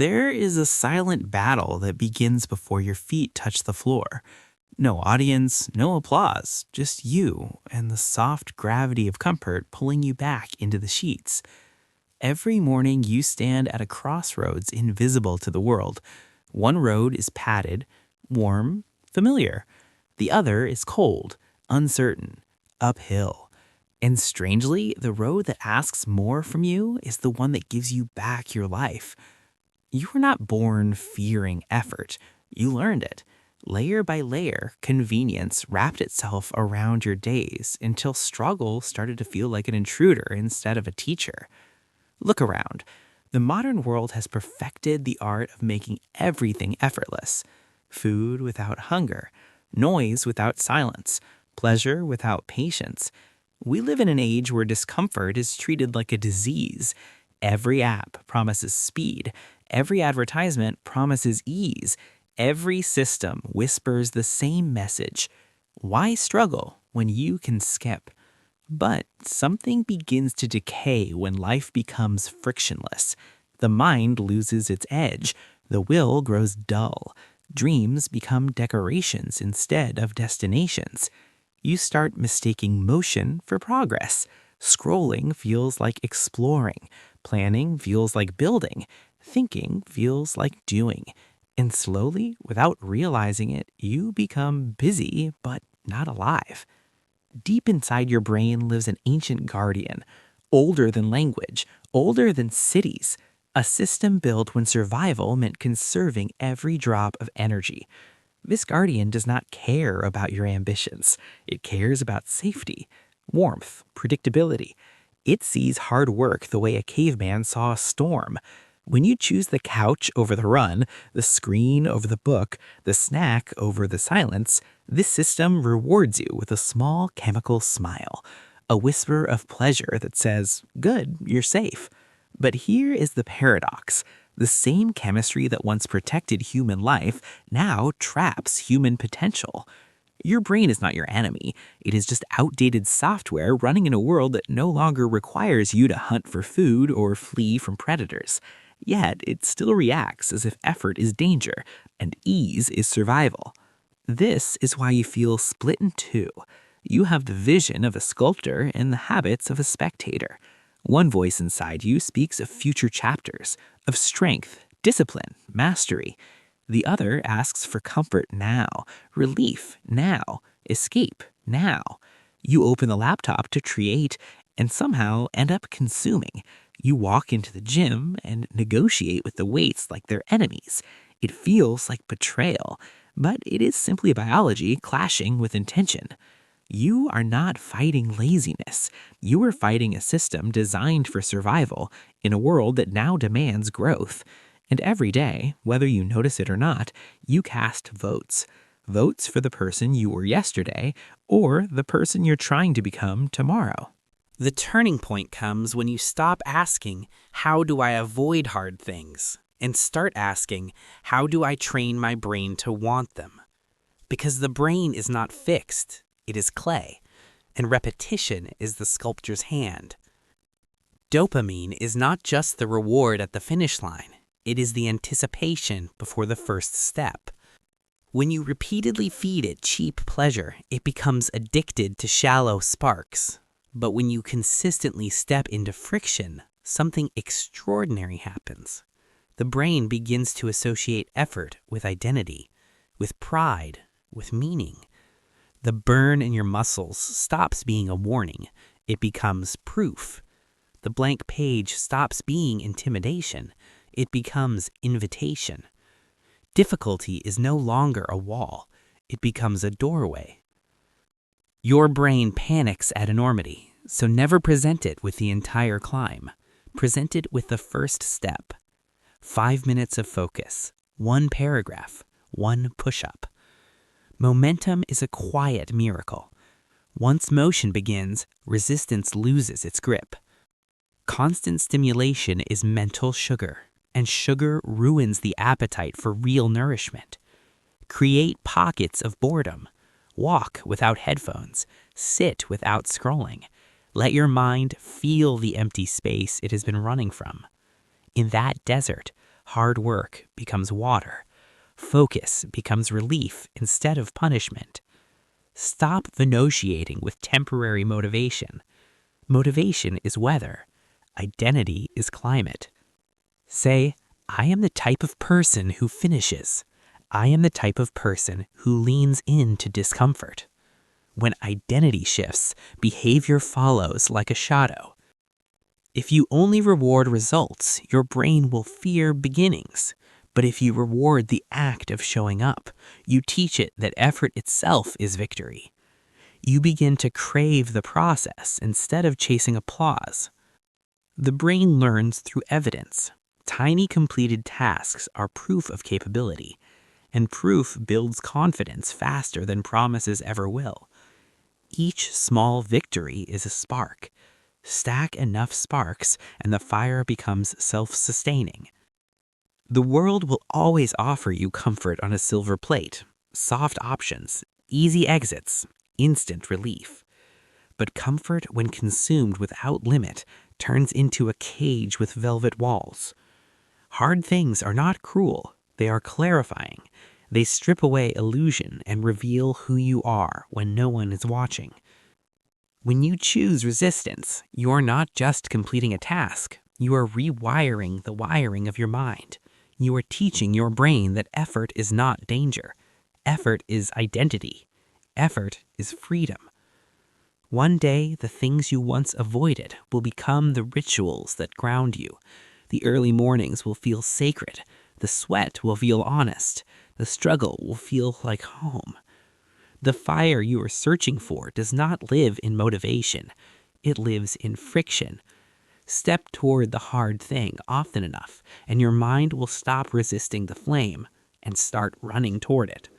There is a silent battle that begins before your feet touch the floor. No audience, no applause, just you and the soft gravity of comfort pulling you back into the sheets. Every morning you stand at a crossroads invisible to the world. One road is padded, warm, familiar. The other is cold, uncertain, uphill. And strangely, the road that asks more from you is the one that gives you back your life. You were not born fearing effort. You learned it. Layer by layer, convenience wrapped itself around your days until struggle started to feel like an intruder instead of a teacher. Look around. The modern world has perfected the art of making everything effortless. Food without hunger, noise without silence, pleasure without patience. We live in an age where discomfort is treated like a disease. Every app promises speed. Every advertisement promises ease. Every system whispers the same message. Why struggle when you can skip? But something begins to decay when life becomes frictionless. The mind loses its edge. The will grows dull. Dreams become decorations instead of destinations. You start mistaking motion for progress. Scrolling feels like exploring. Planning feels like building. Thinking feels like doing. And slowly, without realizing it, you become busy but not alive. Deep inside your brain lives an ancient guardian, older than language, older than cities, a system built when survival meant conserving every drop of energy. This guardian does not care about your ambitions. It cares about safety, warmth, predictability. It sees hard work the way a caveman saw a storm. When you choose the couch over the run, the screen over the book, the snack over the silence, this system rewards you with a small chemical smile, a whisper of pleasure that says, "Good, you're safe." But here is the paradox. The same chemistry that once protected human life now traps human potential. Your brain is not your enemy. It is just outdated software running in a world that no longer requires you to hunt for food or flee from predators. Yet, it still reacts as if effort is danger and ease is survival. This is why you feel split in two. You have the vision of a sculptor and the habits of a spectator. One voice inside you speaks of future chapters, of strength, discipline, mastery. The other asks for comfort now, relief now, escape now. You open the laptop to create and somehow end up consuming. You walk into the gym and negotiate with the weights like they're enemies. It feels like betrayal, but it is simply biology clashing with intention. You are not fighting laziness. You are fighting a system designed for survival in a world that now demands growth. And every day, whether you notice it or not, you cast votes. Votes for the person you were yesterday or the person you're trying to become tomorrow. The turning point comes when you stop asking, "How do I avoid hard things?" and start asking, "How do I train my brain to want them?" Because the brain is not fixed, it is clay, and repetition is the sculptor's hand. Dopamine is not just the reward at the finish line, it is the anticipation before the first step. When you repeatedly feed it cheap pleasure, it becomes addicted to shallow sparks. But when you consistently step into friction, something extraordinary happens. The brain begins to associate effort with identity, with pride, with meaning. The burn in your muscles stops being a warning. It becomes proof. The blank page stops being intimidation. It becomes invitation. Difficulty is no longer a wall. It becomes a doorway. Your brain panics at enormity, so never present it with the entire climb. Present it with the first step. 5 minutes of focus, 1 paragraph, 1 push-up. Momentum is a quiet miracle. Once motion begins, resistance loses its grip. Constant stimulation is mental sugar, and sugar ruins the appetite for real nourishment. Create pockets of boredom. Walk without headphones. Sit without scrolling. Let your mind feel the empty space it has been running from. In that desert, Hard work becomes water. Focus becomes relief instead of punishment. Stop negotiating with temporary motivation. Motivation is weather. Identity is climate. Say, I am the type of person who finishes. I am the type of person who leans into discomfort. When identity shifts, behavior follows like a shadow. If you only reward results, your brain will fear beginnings. But if you reward the act of showing up, you teach it that effort itself is victory. You begin to crave the process instead of chasing applause. The brain learns through evidence. Tiny completed tasks are proof of capability, and proof builds confidence faster than promises ever will. Each small victory is a spark. Stack enough sparks, and the fire becomes self-sustaining. The world will always offer you comfort on a silver plate, soft options, easy exits, instant relief. But comfort, when consumed without limit, turns into a cage with velvet walls. Hard things are not cruel, they are clarifying. They strip away illusion and reveal who you are when no one is watching. When you choose resistance, you are not just completing a task, you are rewiring the wiring of your mind. You are teaching your brain that effort is not danger. Effort is identity. Effort is freedom. One day, the things you once avoided will become the rituals that ground you. The early mornings will feel sacred. The sweat will feel honest. The struggle will feel like home. The fire you are searching for does not live in motivation. It lives in friction. Step toward the hard thing often enough, and your mind will stop resisting the flame and start running toward it.